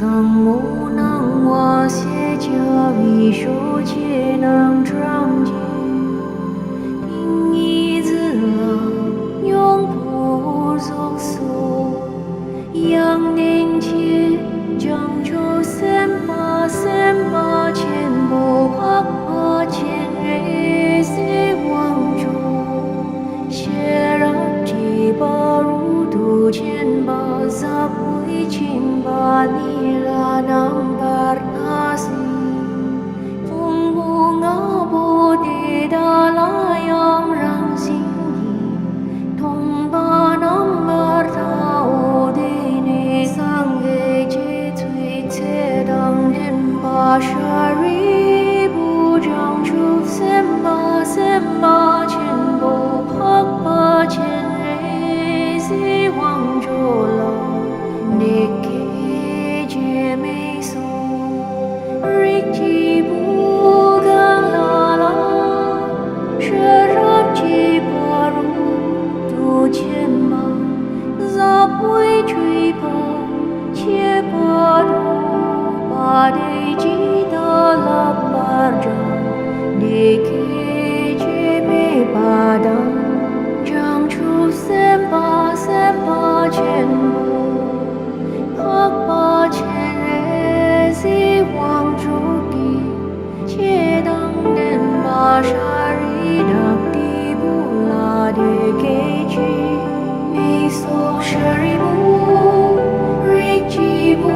rằng ngũ năng hoa sẽ cho vì số chia năng trang trí因一自然永不作数yang ninh thiên chẳng cho xem ba千bộ hoặc ba千rễ sẽ quang trụ sẽ ra chỉ ba ru tu千ba giáp với chín ba ni la nam bar nasi phung bunga bồ đề đà la yang rang sinh yi thong ba nam bar thao đề ne sang ge che thuy che dang den ba shari bu jang chu xem ba千bộ phak ba千rễ si hoàng chô la ne ke je me so rik chi bu gang la la she rap chi pa ru tu千ba giáp với truy pa chia pa do ba de chi da la pa ja ne ke je me ba da jang chu xem ba千bộ phak ba千rễ si hoàng chu ki che dang den ba shari dak ti bu la de ke chi mi so shari bu rik chi bu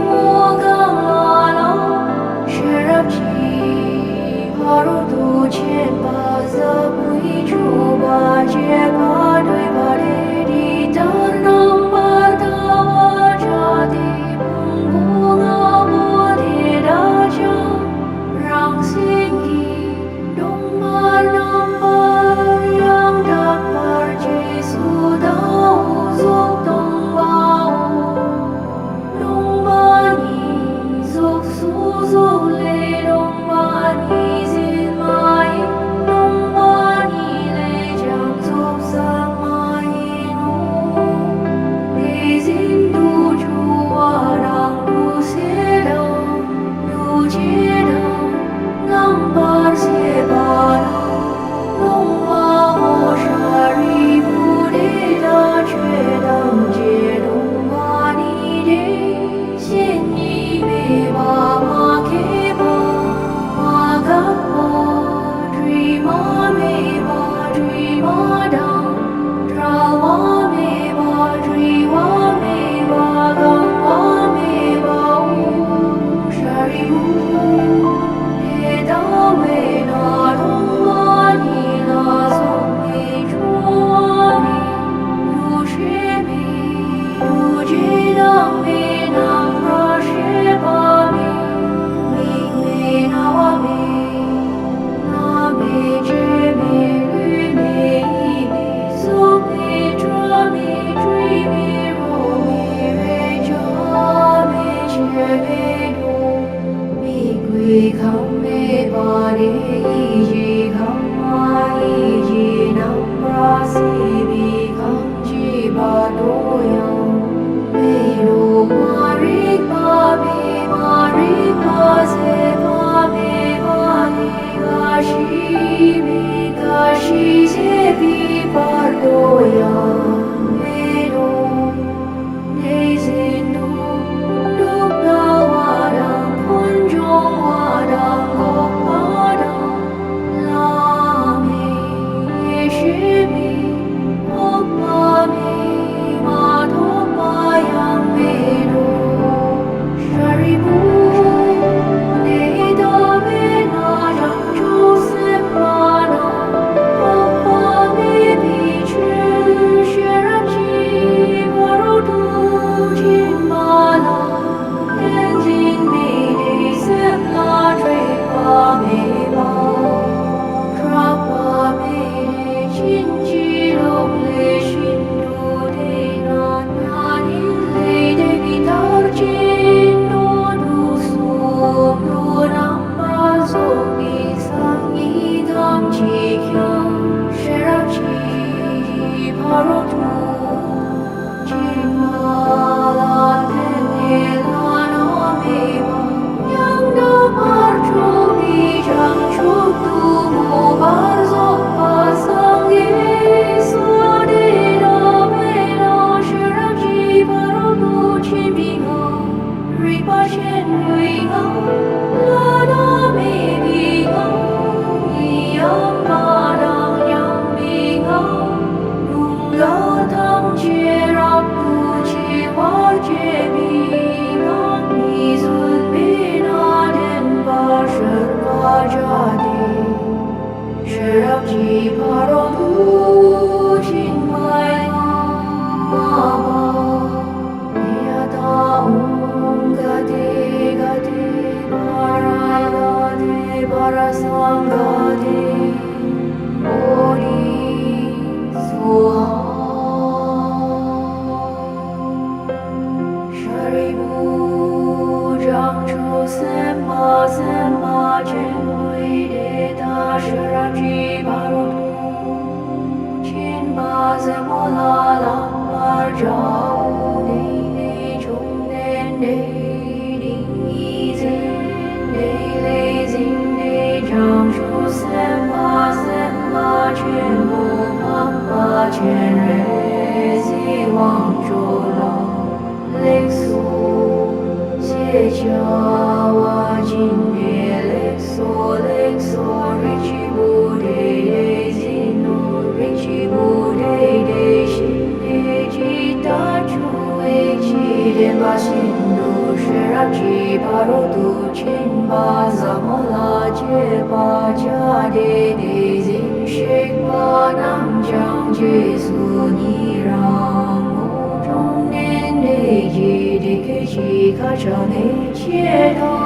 mo gang la la sharap chi haru tu che ba za bui chu ba che ba doi ba de di ta nam ba da wa cha di bung bu nga bo de da cha rang sinh ki dong ma nam ba yang da par che su da u zo dong ba ni zo su zo le dong ba ni zin mai dong ba ni le jang zo sa mai nu le zin du chu wa rang du se da du che da nam bar se ba da dong ba ho shari bu de da che dang je dong ba ni de xin ni me ba ma ke ba ma ga ba dri ma me ba dri ma da dra wa me ba dri wa me ba ga wa me ba u shari bu de da we na dong ma ni la so me chu wa me yu she me yu ji dang me nam ra she ba me na wa me na me che me lü me yi me so me tra me trui me ro me re cha me che me do me gui kham me ba de yi ji kham ma yi ji nam ra si bi kham ji ba do yang me do ma ri pa se pa me ga shi se bi par do yang me do ne zin du na wa dang pun jong wa dang gok pa dang la me ye shi mi hok pa me ma rau này này trông đen đây đình y dân đây lê dinh đây trong số xem ba chuyện bộ ba chuyện rê di hoàng trô lo lịch số chế cha wa jin de lịch số richi bu de zinu richi bu de shin de ji ta chu e chi de ba shin du shira chi paro tu chen ba zamola che ba cha de zin shek ba nam jang jesu ni rang trong nên de ji de ke chi ka cha ne che